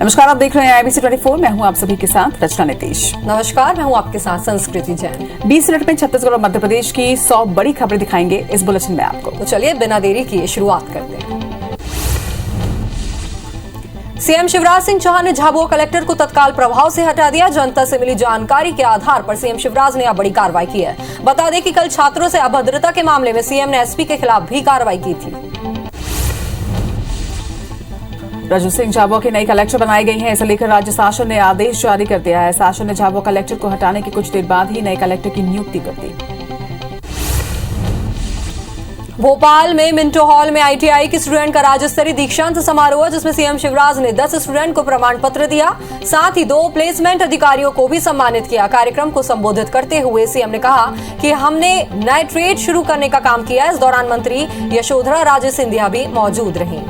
नमस्कार, आप देख रहे हैं IBC 24। मैं हूं आप सभी के साथ रचना नीतीश। नमस्कार, मैं हूं आपके साथ संस्कृति जैन। 20 मिनट में छत्तीसगढ़ और मध्य प्रदेश की 100 बड़ी खबरें दिखाएंगे इस बुलेटिन में आपको। तो चलिए बिना देरी किए शुरुआत करते हैं। सीएम शिवराज सिंह चौहान ने झाबुआ कलेक्टर को तत्काल प्रभाव से हटा दिया। जनता से मिली जानकारी के आधार पर सीएम शिवराज ने अब बड़ी कार्रवाई की है। बता दें कि कल छात्रों से अभद्रता के मामले में सीएम ने एसपी के खिलाफ भी कार्रवाई की थी। रजू सिंह झाबुआ की नई कलेक्टर बनाई गई हैं। इसे लेकर राज्य शासन ने आदेश जारी कर दिया है। शासन ने झाबुआ कलेक्टर को हटाने के कुछ देर बाद ही नए कलेक्टर की नियुक्ति कर दी। भोपाल में मिंटो हॉल में ITI के स्टूडेंट का राज्य स्तरीय दीक्षांत समारोह, जिसमें सीएम शिवराज ने 10 स्टूडेंट को प्रमाण पत्र दिया। साथ ही 2 प्लेसमेंट अधिकारियों को भी सम्मानित किया। कार्यक्रम को संबोधित करते हुए सीएम ने कहा कि हमने नए ट्रेड शुरू करने का काम किया। इस दौरान मंत्री यशोधरा राजे सिंधिया भी मौजूद रहीं।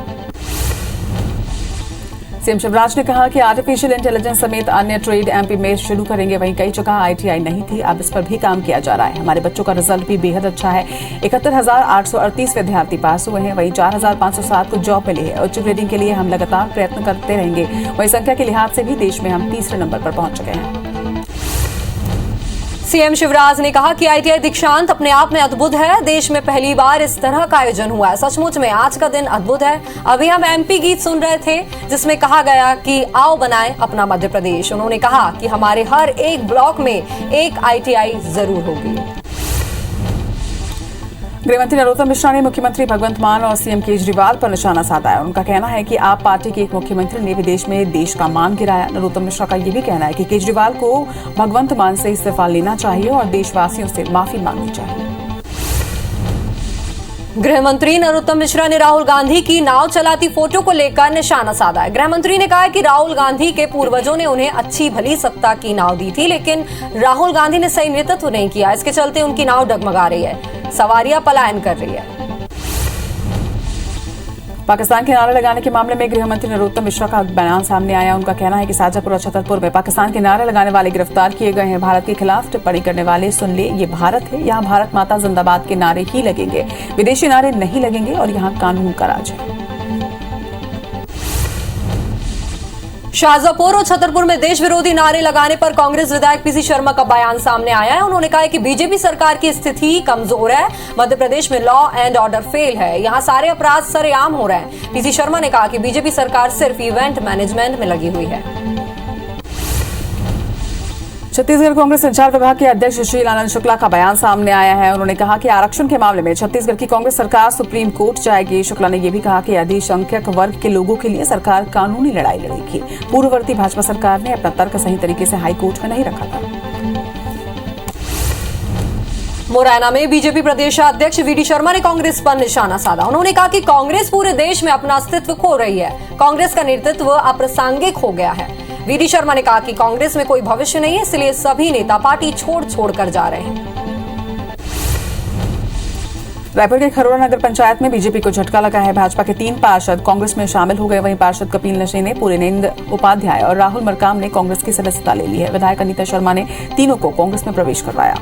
सीएम शिवराज ने कहा कि आर्टिफिशियल इंटेलिजेंस समेत अन्य ट्रेड MP में शुरू करेंगे। वहीं कई जगह ITI नहीं थी, अब इस पर भी काम किया जा रहा है। हमारे बच्चों का रिजल्ट भी बेहद अच्छा है। 71,838 विद्यार्थी पास हुए हैं। वहीं 4,507 को जॉब मिली है। उच्च ग्रेडिंग के लिए हम लगातार प्रयत्न करते रहेंगे। वहीं संख्या के लिहाज से भी देश में हम तीसरे नंबर पर पहुंच चुके हैं। सीएम शिवराज ने कहा कि ITI दीक्षांत अपने आप में अद्भुत है। देश में पहली बार इस तरह का आयोजन हुआ है। सचमुच में आज का दिन अद्भुत है। अभी हम MP गीत सुन रहे थे, जिसमें कहा गया कि आओ बनाएं अपना मध्य प्रदेश। उन्होंने कहा कि हमारे हर एक ब्लॉक में एक ITI जरूर होगी। गृहमंत्री नरोत्तम मिश्रा ने मुख्यमंत्री भगवंत मान और CM केजरीवाल पर निशाना साधा है। उनका कहना है कि आप पार्टी के एक मुख्यमंत्री ने विदेश में देश का मान गिराया। नरोत्तम मिश्रा का यह भी कहना है कि केजरीवाल को भगवंत मान से इस्तीफा लेना चाहिए और देशवासियों से माफी मांगनी चाहिए। गृहमंत्री नरोत्तम मिश्रा ने राहुल गांधी की नाव चलाती फोटो को लेकर निशाना साधा है। गृहमंत्री ने कहा कि राहुल गांधी के पूर्वजों ने उन्हें अच्छी भली सत्ता की नाव दी थी, लेकिन राहुल गांधी ने सही नेतृत्व नहीं किया। इसके चलते उनकी नाव डगमगा रही है, सवारियां पलायन कर रही है। पाकिस्तान के नारे लगाने के मामले में गृहमंत्री नरोत्तम मिश्रा का बयान सामने आया। उनका कहना है कि शाजापुर और छतरपुर में पाकिस्तान के नारे लगाने वाले गिरफ्तार किए गए हैं। भारत के खिलाफ टिप्पणी करने वाले सुन ले, ये भारत है, यहाँ भारत माता जिंदाबाद के नारे ही लगेंगे, विदेशी नारे नहीं लगेंगे और यहाँ कानून का राज है। शाजापुर और छतरपुर में देश विरोधी नारे लगाने पर कांग्रेस विधायक PC शर्मा का बयान सामने आया है। उन्होंने कहा कि बीजेपी सरकार की स्थिति कमजोर है। मध्य प्रदेश में लॉ एंड ऑर्डर फेल है। यहां सारे अपराध सरेआम हो रहे हैं। PC शर्मा ने कहा कि बीजेपी सरकार सिर्फ इवेंट मैनेजमेंट में लगी हुई है। छत्तीसगढ़ कांग्रेस संचार विभाग के अध्यक्ष सुशील आनंद शुक्ला का बयान सामने आया है। उन्होंने कहा कि आरक्षण के मामले में छत्तीसगढ़ की कांग्रेस सरकार सुप्रीम कोर्ट जाएगी। शुक्ला ने यह भी कहा कि अल्पसंख्यक वर्ग के लोगों के लिए सरकार कानूनी लड़ाई लड़ेगी। पूर्ववर्ती भाजपा सरकार ने अपना तर्क सही तरीके से हाईकोर्ट में नहीं रखा था। मुरैना में बीजेपी प्रदेशाध्यक्ष VD शर्मा ने कांग्रेस पर निशाना साधा। उन्होंने कहा कि कांग्रेस पूरे देश में अपना अस्तित्व खो रही है। कांग्रेस का नेतृत्व अप्रासंगिक हो गया है। VD शर्मा ने कहा कि कांग्रेस में कोई भविष्य नहीं है, इसलिए सभी नेता पार्टी छोड़ कर जा रहे हैं। रायपुर के खरोड़ा नगर पंचायत में बीजेपी को झटका लगा है। भाजपा के 3 पार्षद कांग्रेस में शामिल हो गए। वहीं पार्षद कपिल नशे ने, पूर्णेंद्र उपाध्याय और राहुल मरकाम ने कांग्रेस की सदस्यता ले ली है। विधायक अनीता शर्मा ने तीनों को कांग्रेस में प्रवेश करवाया।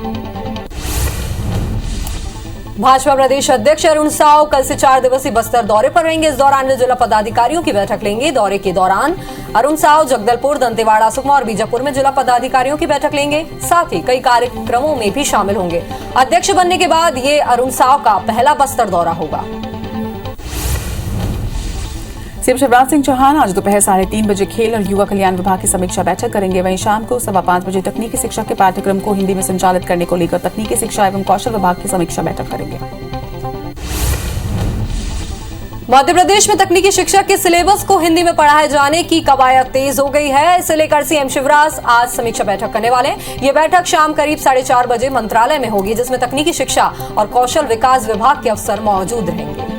भाजपा प्रदेश अध्यक्ष अरुण साव कल से 4 दिवसीय बस्तर दौरे पर रहेंगे। इस दौरान वे जिला पदाधिकारियों की बैठक लेंगे। दौरे के दौरान अरुण साव जगदलपुर, दंतेवाड़ा, सुकमा और बीजापुर में जिला पदाधिकारियों की बैठक लेंगे। साथ ही कई कार्यक्रमों में भी शामिल होंगे। अध्यक्ष बनने के बाद ये अरुण साव का पहला बस्तर दौरा होगा। सीएम शिवराज सिंह चौहान आज दोपहर 3:30 बजे खेल और युवा कल्याण विभाग की समीक्षा बैठक करेंगे। वहीं शाम को 5:15 बजे तकनीकी शिक्षा के पाठ्यक्रम को हिंदी में संचालित करने को लेकर तकनीकी शिक्षा एवं कौशल विभाग की समीक्षा बैठक करेंगे। मध्य प्रदेश में तकनीकी शिक्षा के सिलेबस को हिंदी में पढ़ाए जाने की कवायद तेज हो गई है। इसे लेकर सीएम शिवराज आज समीक्षा बैठक करने वाले हैं। ये बैठक शाम करीब 4:30 बजे मंत्रालय में होगी, जिसमें तकनीकी शिक्षा और कौशल विकास विभाग के अफसर मौजूद रहेंगे।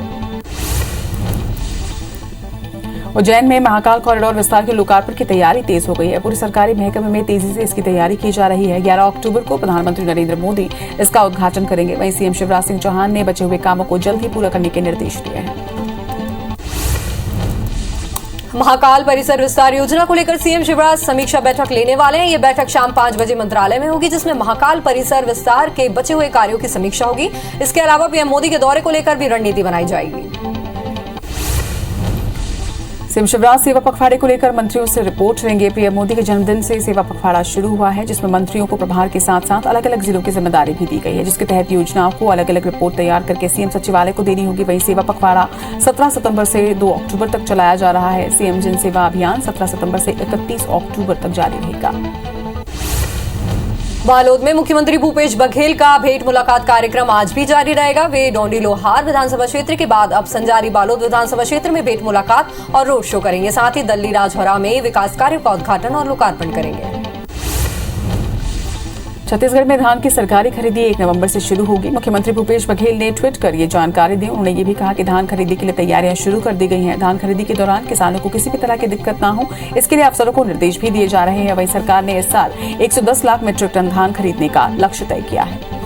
उज्जैन में महाकाल कॉरिडोर विस्तार के लोकार्पण की तैयारी तेज हो गई है। पूरे सरकारी महकमे में तेजी से इसकी तैयारी की जा रही है। 11 अक्टूबर को प्रधानमंत्री नरेंद्र मोदी इसका उद्घाटन करेंगे। वहीं सीएम शिवराज सिंह चौहान ने बचे हुए कामों को जल्द ही पूरा करने के निर्देश दिए हैं। महाकाल परिसर विस्तार योजना को लेकर सीएम शिवराज समीक्षा बैठक लेने वाले हैं। ये बैठक शाम 5 बजे मंत्रालय में होगी, जिसमें महाकाल परिसर विस्तार के बचे हुए कार्यों की समीक्षा होगी। इसके अलावा पीएम मोदी के दौरे को लेकर भी रणनीति बनाई जाएगी। सीएम शिवराज सेवा पखवाड़े को लेकर मंत्रियों से रिपोर्ट लेंगे। पीएम मोदी के जन्मदिन से सेवा पखवाड़ा शुरू हुआ है, जिसमें मंत्रियों को प्रभार के साथ साथ अलग अलग जिलों की जिम्मेदारी भी दी गई है, जिसके तहत योजनाओं को अलग अलग रिपोर्ट तैयार करके सीएम सचिवालय को देनी होगी। वहीं सेवा पखवाड़ा 17 सितंबर से 2 अक्टूबर तक चलाया जा रहा है। सीएम जन सेवा अभियान 17 सितंबर से 31 अक्टूबर तक जारी रहेगा। बालोद में मुख्यमंत्री भूपेश बघेल का भेंट मुलाकात कार्यक्रम आज भी जारी रहेगा। वे डोंडी लोहार विधानसभा क्षेत्र के बाद अब संजारी बालोद विधानसभा क्षेत्र में भेंट मुलाकात और रोड शो करेंगे। साथ ही दल्ली राजहरा में विकास कार्यों का उद्घाटन और लोकार्पण करेंगे। छत्तीसगढ़ में धान की सरकारी खरीदी 1 नवंबर से शुरू होगी। मुख्यमंत्री भूपेश बघेल ने ट्वीट कर ये जानकारी दी। उन्होंने ये भी कहा कि धान खरीदी के लिए तैयारियां शुरू कर दी गई हैं। धान खरीदी के दौरान किसानों को किसी भी तरह की दिक्कत ना हो, इसके लिए अफसरों को निर्देश भी दिए जा रहे हैं। वहीं सरकार ने इस साल 110 लाख मीट्रिक टन धान खरीदने का लक्ष्य तय किया है।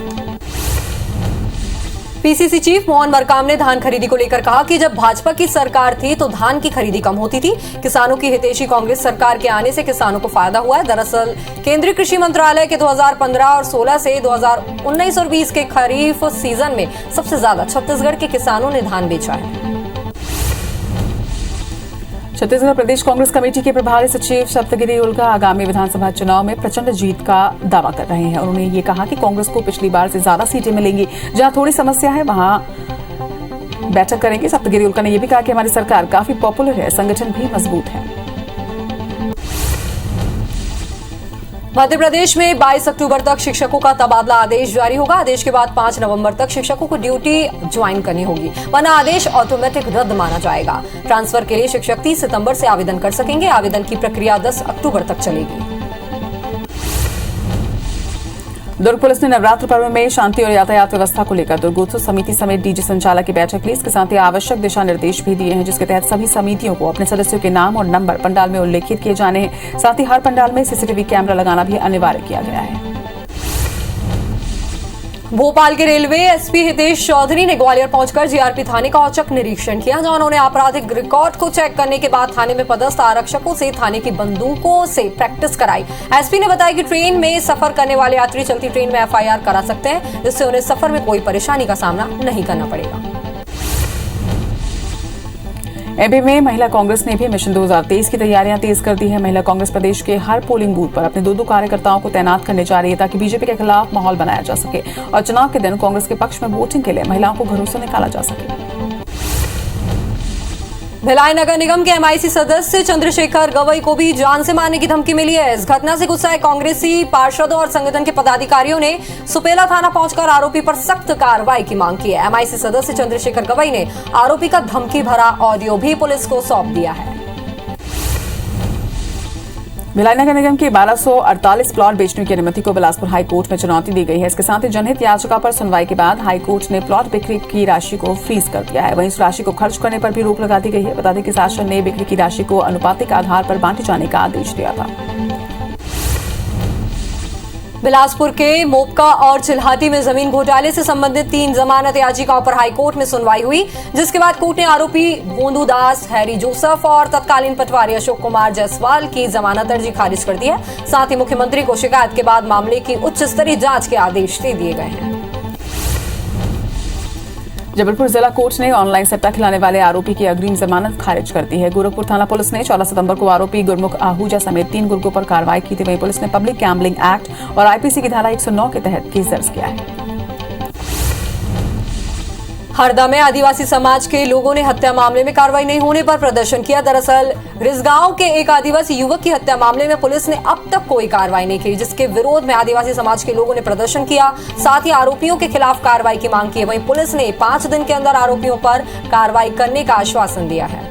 पीसीसी चीफ मोहन मरकाम ने धान खरीदी को लेकर कहा कि जब भाजपा की सरकार थी तो धान की खरीदी कम होती थी। किसानों की हितैषी कांग्रेस सरकार के आने से किसानों को फायदा हुआ है। दरअसल केंद्रीय कृषि मंत्रालय के 2015 और 16 से 2019 और 20 के खरीफ सीजन में सबसे ज्यादा छत्तीसगढ़ के किसानों ने धान बेचा है। छत्तीसगढ़ प्रदेश कांग्रेस कमेटी के प्रभारी सचिव सप्तगिरी उल्का आगामी विधानसभा चुनाव में प्रचंड जीत का दावा कर रहे हैं। उन्होंने ये कहा कि कांग्रेस को पिछली बार से ज्यादा सीटें मिलेंगी। जहां थोड़ी समस्या है वहां बैठक करेंगे। सप्तगिरी उल्का ने यह भी कहा कि हमारी सरकार काफी पॉपुलर है, संगठन भी मजबूत है। मध्य प्रदेश में 22 अक्टूबर तक शिक्षकों का तबादला आदेश जारी होगा। आदेश के बाद 5 नवंबर तक शिक्षकों को ड्यूटी ज्वाइन करनी होगी, वरना आदेश ऑटोमेटिक रद्द माना जाएगा। ट्रांसफर के लिए शिक्षक 30 सितंबर से आवेदन कर सकेंगे। आवेदन की प्रक्रिया 10 अक्टूबर तक चलेगी। दुर्ग पुलिस ने नवरात्र पर्व में शांति और यातायात व्यवस्था को लेकर दुर्गोत्सव समिति समेत डीजी संचालक की बैठक ली। इसके साथ ही आवश्यक दिशा निर्देश भी दिए हैं, जिसके तहत सभी समितियों को अपने सदस्यों के नाम और नंबर पंडाल में उल्लेखित किए जाने हैं। साथ ही हर पंडाल में सीसीटीवी कैमरा लगाना भी अनिवार्य किया गया है। भोपाल के रेलवे एसपी हितेश चौधरी ने ग्वालियर पहुंचकर जीआरपी थाने का औचक निरीक्षण किया, जहां उन्होंने आपराधिक रिकॉर्ड को चेक करने के बाद थाने में पदस्थ आरक्षकों से थाने की बंदूकों से प्रैक्टिस कराई। एसपी ने बताया कि ट्रेन में सफर करने वाले यात्री चलती ट्रेन में एफआईआर करा सकते हैं, जिससे उन्हें सफर में कोई परेशानी का सामना नहीं करना पड़ेगा। एमपी में महिला कांग्रेस ने भी मिशन 2023 की तैयारियां तेज कर दी है। महिला कांग्रेस प्रदेश के हर पोलिंग बूथ पर अपने 2 कार्यकर्ताओं को तैनात करने जा रही है, ताकि बीजेपी के खिलाफ माहौल बनाया जा सके और चुनाव के दिन कांग्रेस के पक्ष में वोटिंग के लिए महिलाओं को घरों से निकाला जा सके। भिलाई नगर निगम के एमआईसी सदस्य चंद्रशेखर गवई को भी जान से मारने की धमकी मिली है। इस घटना से गुस्साए कांग्रेसी पार्षदों और संगठन के पदाधिकारियों ने सुपेला थाना पहुंचकर आरोपी पर सख्त कार्रवाई की मांग की है। एमआईसी सदस्य चंद्रशेखर गवई ने आरोपी का धमकी भरा ऑडियो भी पुलिस को सौंप दिया है। भिलाई नगर निगम के 1248 प्लॉट बेचने की अनुमति को बिलासपुर हाईकोर्ट में चुनौती दी गई है। इसके साथ ही जनहित याचिका पर सुनवाई के बाद हाईकोर्ट ने प्लॉट बिक्री की राशि को फ्रीज कर दिया है। वहीं इस राशि को खर्च करने पर भी रोक लगा दी गई है। बता दें कि शासन ने बिक्री की राशि को अनुपातिक आधार पर बांटे जाने का आदेश दिया था। बिलासपुर के मोपका और चिल्हाटी में जमीन घोटाले से संबंधित 3 जमानत याचिकाओं पर हाईकोर्ट में सुनवाई हुई, जिसके बाद कोर्ट ने आरोपी गोंदू दास, हैरी जोसेफ और तत्कालीन पटवारी अशोक कुमार जायसवाल की जमानत अर्जी खारिज कर दी है। साथ ही मुख्यमंत्री को शिकायत के बाद मामले की उच्च स्तरीय जांच के आदेश दे दिए गए हैं। जबलपुर जिला कोर्ट ने ऑनलाइन सट्टा खिलाने वाले आरोपी की अग्रिम जमानत खारिज कर दी है। गोरखपुर थाना पुलिस ने 14 सितंबर को आरोपी गुरमुख आहूजा समेत 3 गुर्गों पर कार्रवाई की थी। वहीं पुलिस ने पब्लिक गैम्बलिंग एक्ट और आईपीसी की धारा 109 के तहत केस दर्ज किया है। हरदा में आदिवासी समाज के लोगों ने हत्या मामले में कार्रवाई नहीं होने पर प्रदर्शन किया। दरअसल रिसगांव के एक आदिवासी युवक की हत्या मामले में पुलिस ने अब तक कोई कार्रवाई नहीं की, जिसके विरोध में आदिवासी समाज के लोगों ने प्रदर्शन किया। साथ ही आरोपियों के खिलाफ कार्रवाई की मांग की। वहीं पुलिस ने 5 दिन के अंदर आरोपियों पर कार्रवाई करने का आश्वासन दिया है।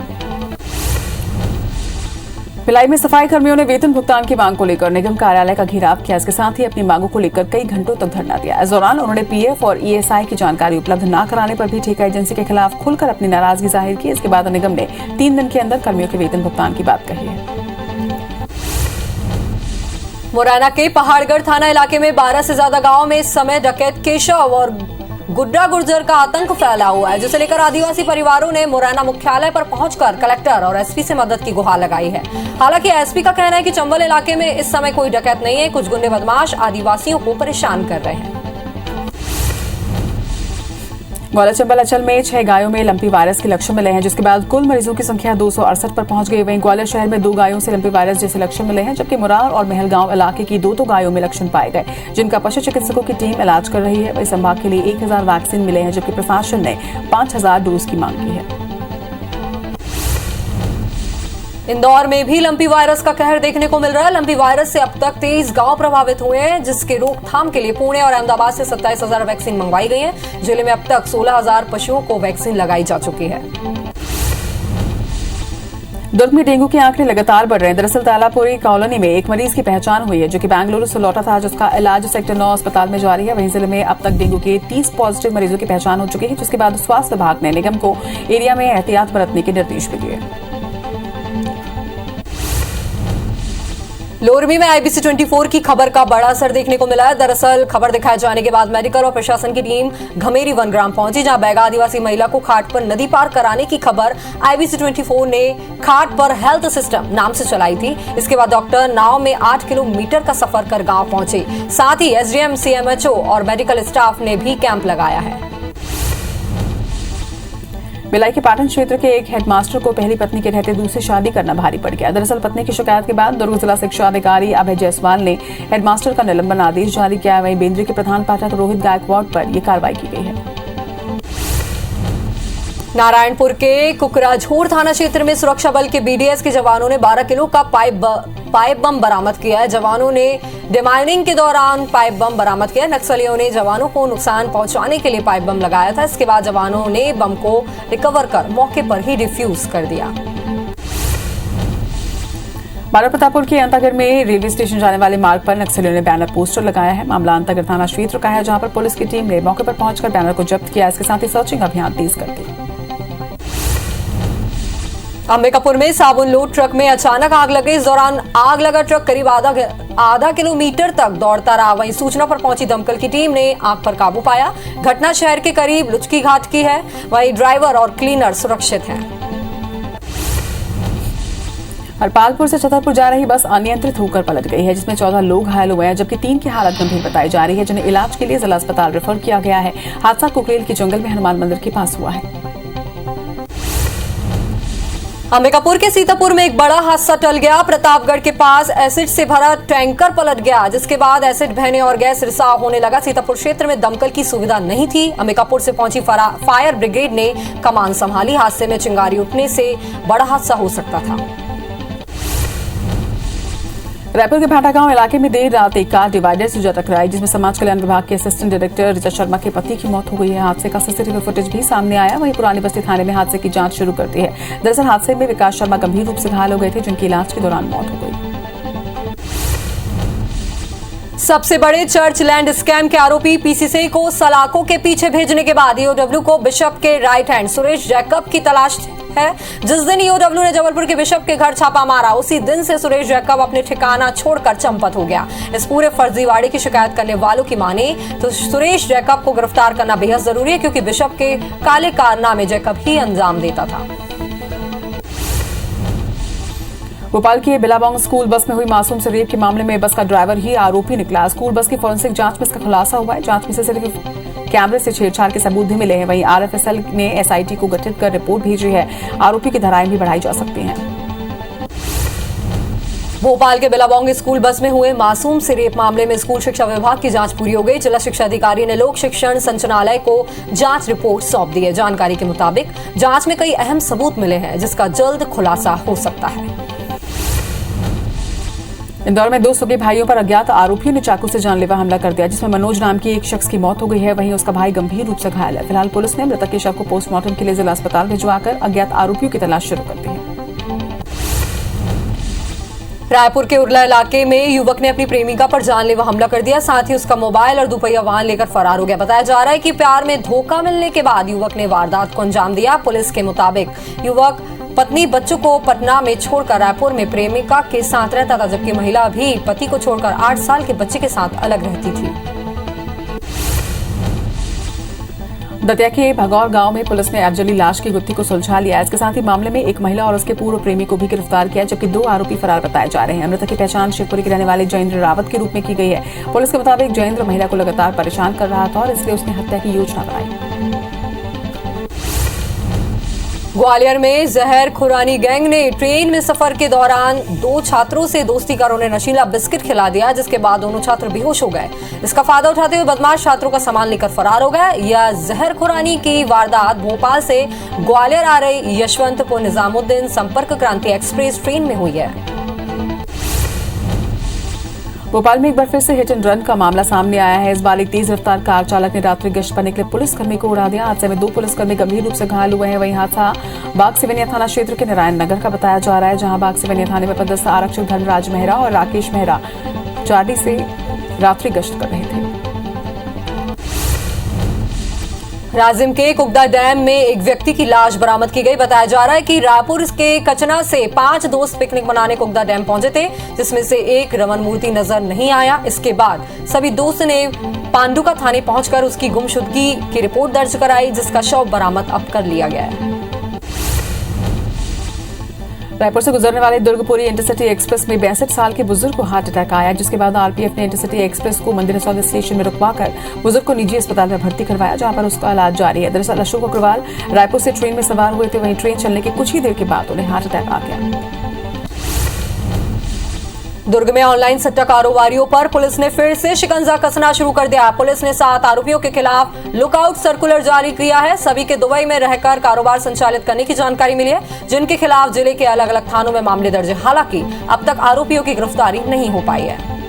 भिलाई में सफाई कर्मियों ने वेतन भुगतान की मांग को लेकर निगम कार्यालय का घेराव किया। इसके साथ ही अपनी मांगों को लेकर कई घंटों तक धरना दिया। इस दौरान उन्होंने पीएफ और ईएसआई की जानकारी उपलब्ध न कराने पर भी ठेका एजेंसी के खिलाफ खुलकर अपनी नाराजगी जाहिर की। इसके बाद निगम ने 3 दिन के अंदर कर्मियों के वेतन भुगतान की बात कही है। मुरैना के पहाड़गढ़ थाना इलाके में 12 से ज्यादा गाँव में इस समय डकैत केशव और गुड्डा गुर्जर का आतंक फैला हुआ है, जिसे लेकर आदिवासी परिवारों ने मुरैना मुख्यालय पर पहुंचकर कलेक्टर और एसपी से मदद की गुहार लगाई है। हालांकि एसपी का कहना है कि चंबल इलाके में इस समय कोई डकैत नहीं है। कुछ गुंडे बदमाश आदिवासियों को परेशान कर रहे हैं। ग्वालियर चंबल अंचल में 6 गायों में लंपी वायरस के लक्षण मिले हैं, जिसके बाद कुल मरीजों की संख्या 268 पर पहुंच गई। वहीं ग्वालियर शहर में 2 गायों से लंपी वायरस जैसे लक्षण मिले हैं, जबकि मुरार और महलगांव इलाके की 2 गायों में लक्षण पाए गए, जिनका पशु चिकित्सकों की टीम इलाज कर रही है। वहीं संभाग के लिए 1000 वैक्सीन मिले हैं, जबकि प्रशासन ने 5000 डोज की मांग की है। इंदौर में भी लंपी वायरस का कहर देखने को मिल रहा है। लंपी वायरस से अब तक 23 गांव प्रभावित हुए हैं, जिसके रोकथाम के लिए पुणे और अहमदाबाद से 27,000 वैक्सीन मंगवाई गई है। जिले में अब तक 16,000 पशुओं को वैक्सीन लगाई जा चुकी है। दुर्ग में डेंगू के आंकड़े लगातार बढ़ रहे हैं। दरअसल तालापुरी कॉलोनी में एक मरीज की पहचान हुई है, जो कि बेंगलुरु से लौटा था, जिसका इलाज सेक्टर 9 अस्पताल में जारी है। वहीं जिले में अब तक डेंगू के 30 पॉजिटिव मरीजों की पहचान हो चुकी है, जिसके बाद स्वास्थ्य विभाग ने निगम को एरिया में एहतियात बरतने के निर्देश भी दिए। लोरमी में IBC 24 की खबर का बड़ा असर देखने को मिला है। दरअसल खबर दिखाए जाने के बाद मेडिकल और प्रशासन की टीम घमेरी वनग्राम पहुंची, जहां बैगा आदिवासी महिला को खाट पर नदी पार कराने की खबर IBC 24 ने खाट पर हेल्थ सिस्टम नाम से चलाई थी। इसके बाद डॉक्टर नाव में 8 किलोमीटर का सफर कर गांव पहुंचे। साथ ही SDM, CMHO और मेडिकल स्टाफ ने भी कैंप लगाया है। भिलाई के पाटन क्षेत्र के एक हेडमास्टर को पहली पत्नी के रहते दूसरी शादी करना भारी पड़ गया। दरअसल पत्नी की शिकायत के बाद दुर्ग जिला शिक्षा अधिकारी अभय जायसवाल ने हेडमास्टर का निलंबन आदेश जारी किया है। वहीं बेंद्री के प्रधान पाठक रोहित गायकवाड़ पर यह कार्रवाई की गई है। नारायणपुर के कुकराझोर थाना क्षेत्र में सुरक्षा बल के BDS के जवानों ने 12 किलो का पाइप बम बरामद किया है। जवानों ने डिमाइनिंग के दौरान पाइप बम बरामद किया। नक्सलियों ने जवानों को नुकसान पहुंचाने के लिए पाइप बम लगाया था। इसके बाद जवानों ने बम को रिकवर कर मौके पर ही डिफ्यूज कर दिया। बारा प्रतापपुर के अंतागढ़ में रेलवे स्टेशन जाने वाले मार्ग पर नक्सलियों ने बैनर पोस्टर लगाया है। मामला अंतागढ़ थाना क्षेत्र का है, जहां पर पुलिस की टीम ने मौके पर पहुंचकर बैनर को जब्त किया। इसके साथ ही सर्चिंग अभियान तेज कर दिया। अंबिकापुर में साबुन लोड ट्रक में अचानक आग लग गई। इस दौरान आग लगा ट्रक करीब आधा किलोमीटर तक दौड़ता रहा। वहीं सूचना पर पहुंची दमकल की टीम ने आग पर काबू पाया। घटना शहर के करीब लुचकी घाट की है। वहीं ड्राइवर और क्लीनर सुरक्षित हैं। हरपालपुर से छतरपुर जा रही बस अनियंत्रित होकर पलट गई है, जिसमें 14 लोग घायल हुए हैं, जबकि 3 की हालत गंभीर बताई जा रही है, जिन्हें इलाज के लिए जिला अस्पताल रेफर किया गया है। हादसा कुकरेल के जंगल में हनुमान मंदिर के पास हुआ है। अंबिकापुर के सीतापुर में एक बड़ा हादसा टल गया। प्रतापगढ़ के पास एसिड से भरा टैंकर पलट गया, जिसके बाद एसिड बहने और गैस रिसाव होने लगा। सीतापुर क्षेत्र में दमकल की सुविधा नहीं थी। अंबिकापुर से पहुंची फायर ब्रिगेड ने कमान संभाली। हादसे में चिंगारी उठने से बड़ा हादसा हो सकता था। रायपुर के भाटा गांव इलाके में देर रात एक कार डिवाइडर से जा टकराई, जिसमें समाज कल्याण विभाग के असिस्टेंट डायरेक्टर ऋचा शर्मा के पति की मौत हो गई है। हादसे का CCTV फुटेज भी सामने आया। वहीं पुरानी बस्ती थाने में हादसे की जांच शुरू कर दी है। दरअसल हादसे में विकास शर्मा गंभीर रूप से घायल हो गए थे, जिनकी इलाज के दौरान मौत हो गई। सबसे बड़े चर्च लैंड स्कैम के आरोपी PCC को सलाखों के पीछे भेजने के बाद EOW को बिशप के राइट हैंड सुरेश जैकब की तलाश है। जिस दिन EOW ने जबलपुर के बिशप के घर छापा मारा, उसी दिन से सुरेश जैकब अपने ठिकाना छोड़कर चंपत हो गया। इस पूरे फर्जीवाड़े की शिकायत करने वालों की माने तो सुरेश जैकब को गिरफ्तार करना बेहद जरूरी है, क्योंकि बिशप के काले कारनामे जैकब ही अंजाम देता था। भोपाल के बिलाबोंग स्कूल बस में हुई मासूम से रेप के मामले में बस का ड्राइवर ही आरोपी निकला। स्कूल बस की फोरेंसिक जांच में इसका खुलासा हुआ है। जांच में CCTV कैमरे से छेड़छाड़ के सबूत भी मिले हैं। वहीं RFSL ने SIT को गठित कर रिपोर्ट भेजी है। आरोपी की धाराएं भी बढ़ाई जा सकती हैं। भोपाल के बिलाबोंग स्कूल बस में हुए मासूम से रेप मामले में स्कूल शिक्षा विभाग की जांच पूरी हो गई। जिला शिक्षा अधिकारी ने लोक शिक्षण संचालनालय को जांच रिपोर्ट सौंप दी है। जानकारी के मुताबिक जांच में कई अहम सबूत मिले हैं, जिसका जल्द खुलासा हो सकता है। इंदौर में 2 सगे भाइयों पर अज्ञात आरोपियों ने चाकू से जानलेवा हमला कर दिया, जिसमें मनोज नाम की एक शख्स की मौत हो गई है। वहीं उसका भाई गंभीर रूप से घायल है। फिलहाल पुलिस ने मृतक के शव को पोस्टमार्टम के लिए जिला अस्पताल भिजवाकर अज्ञात आरोपियों की तलाश शुरू कर दी है। रायपुर के उरला इलाके में युवक ने अपनी प्रेमिका पर जानलेवा हमला कर दिया। साथ ही उसका मोबाइल और दुपहिया वाहन लेकर फरार हो गया। बताया जा रहा है कि प्यार में धोखा मिलने के बाद युवक ने वारदात को अंजाम दिया। पुलिस के मुताबिक युवक पत्नी बच्चों को पटना में छोड़कर रायपुर में प्रेमिका के साथ रहता था, जबकि महिला भी पति को छोड़कर 8 साल के बच्चे के साथ अलग रहती थी। दतिया के भगौर गांव में पुलिस ने अफजली लाश की गुत्थी को सुलझा लिया। इसके साथ ही मामले में एक महिला और उसके पूर्व प्रेमी को भी गिरफ्तार किया, जबकि 2 आरोपी फरार बताए जा रहे हैं। मृतक की पहचान शिवपुरी के रहने वाले जयेंद्र रावत के रूप में की गई है। पुलिस के मुताबिक जयेंद्र महिला को लगातार परेशान कर रहा था और इसलिए उसने हत्या की योजना बनाई। ग्वालियर में जहर खुरानी गैंग ने ट्रेन में सफर के दौरान 2 छात्रों से दोस्ती कर उन्हें नशीला बिस्किट खिला दिया, जिसके बाद दोनों छात्र बेहोश हो गए। इसका फायदा उठाते हुए बदमाश छात्रों का सामान लेकर फरार हो गए। यह जहर खुरानी की वारदात भोपाल से ग्वालियर आ रही यशवंतपुर निजामुद्दीन संपर्क क्रांति एक्सप्रेस ट्रेन में हुई है। भोपाल में एक बार फिर से हिट एंड रन का मामला सामने आया है। इस बार एक तेज रफ्तार कार चालक ने रात्रि गश्त पर निकले पुलिसकर्मी को उड़ा दिया। हादसे में 2 पुलिसकर्मी गंभीर रूप से घायल हुए हैं। वहीं हादसा बाग सिवनिया थाना क्षेत्र के नारायण नगर का बताया जा रहा है, जहां बाग सिवनिया थाने में पदस्थ आरक्षक धर्मराज मेहरा और राकेश मेहरा चारडी से रात्रि गश्त कर रहे थे। राजिम के कुगदा डैम में एक व्यक्ति की लाश बरामद की गई। बताया जा रहा है कि रायपुर के कचना से 5 दोस्त पिकनिक मनाने कुगदा डैम पहुंचे थे, जिसमें से एक रमन मूर्ति नजर नहीं आया। इसके बाद सभी दोस्त ने पांडुका थाने पहुंचकर उसकी गुमशुदगी की रिपोर्ट दर्ज कराई, जिसका शव बरामद अब कर लिया गया है। रायपुर से गुजरने वाले दुर्गपुरी इंटरसिटी एक्सप्रेस में 62 साल के बुजुर्ग को हार्ट अटैक आया, जिसके बाद आरपीएफ ने इंटरसिटी एक्सप्रेस को मंदिर हसौद स्टेशन में रुकवाकर बुजुर्ग को निजी अस्पताल में भर्ती करवाया, जहां पर उसका इलाज जारी है। दरअसल अशोक अग्रवाल रायपुर से ट्रेन में सवार हुए थे, वहीं ट्रेन चलने के कुछ ही देर के बाद उन्हें हार्ट अटैक आ गया। दुर्ग में ऑनलाइन सट्टा कारोबारियों पर पुलिस ने फिर से शिकंजा कसना शुरू कर दिया। पुलिस ने 7 आरोपियों के खिलाफ लुकआउट सर्कुलर जारी किया है। सभी के दुबई में रहकर कारोबार संचालित करने की जानकारी मिली है, जिनके खिलाफ जिले के अलग अलग थानों में मामले दर्ज है। हालांकि अब तक आरोपियों की गिरफ्तारी नहीं हो पाई है।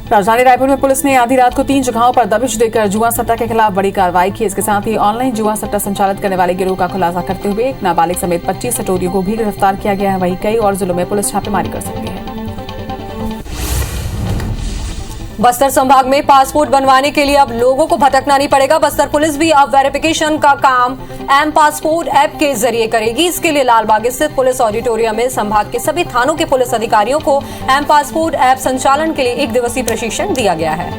राजधानी रायपुर में पुलिस ने आधी रात को 3 जगहों पर दबिश देकर जुआ सट्टा के खिलाफ बड़ी कार्रवाई की। इसके साथ ही ऑनलाइन जुआ सट्टा संचालित करने वाले गिरोह का खुलासा करते हुए एक नाबालिग समेत 25 सटोरियों को भी गिरफ्तार किया गया है। वहीं कई और जिलों में पुलिस छापेमारी कर सकती है। बस्तर संभाग में पासपोर्ट बनवाने के लिए अब लोगों को भटकना नहीं पड़ेगा। बस्तर पुलिस भी अब वेरिफिकेशन का काम एम पासपोर्ट ऐप के जरिए करेगी। इसके लिए लालबाग स्थित पुलिस ऑडिटोरियम में संभाग के सभी थानों के पुलिस अधिकारियों को एम पासपोर्ट ऐप संचालन के लिए 1 दिवसीय प्रशिक्षण दिया गया है।